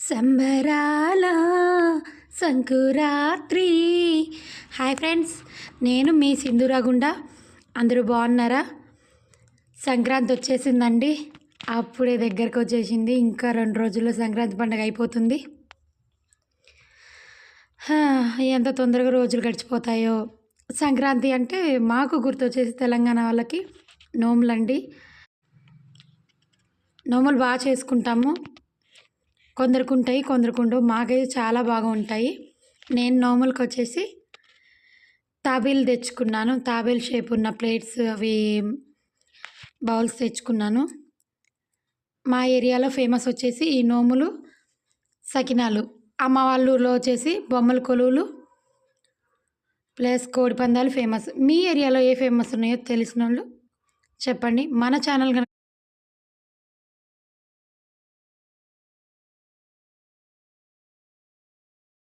సంబరాల Sankranti. Hi friends, నేను మీ సింధూరాగుండ. అందరూ బాగున్నారా? సంక్రాంతి వచ్చేసిందండి, అప్పుడే దగ్గరకు వచ్చేసింది. ఇంకా 2 రోజుల్లో సంక్రాంతి పండుగ అయిపోతుంది. ఎంత తొందరగా రోజులు గడిచిపోతాయో. సంక్రాంతి అంటే మాకు గుర్తొచ్చేసి తెలంగాణ వాళ్ళకి నోములండి. నోములు బాగా చేసుకుంటాము. కొందరికి ఉంటాయి, కొందరికి ఉండవు. మాకైతే చాలా బాగా ఉంటాయి. నేను నోములకు వచ్చేసి తాబేలు తెచ్చుకున్నాను. తాబేలు షేప్ ఉన్న ప్లేట్స్, అవి బౌల్స్ తెచ్చుకున్నాను. మా ఏరియాలో ఫేమస్ వచ్చేసి ఈ నోములు, సకినాలు. అమ్మ వాళ్ళ ఊర్లో వచ్చేసి బొమ్మల కొలువులు ప్లస్ కోడిపందాలు ఫేమస్. మీ ఏరియాలో ఏ ఫేమస్ ఉన్నాయో తెలిసిన వాళ్ళు చెప్పండి. మన ఛానల్ కనుక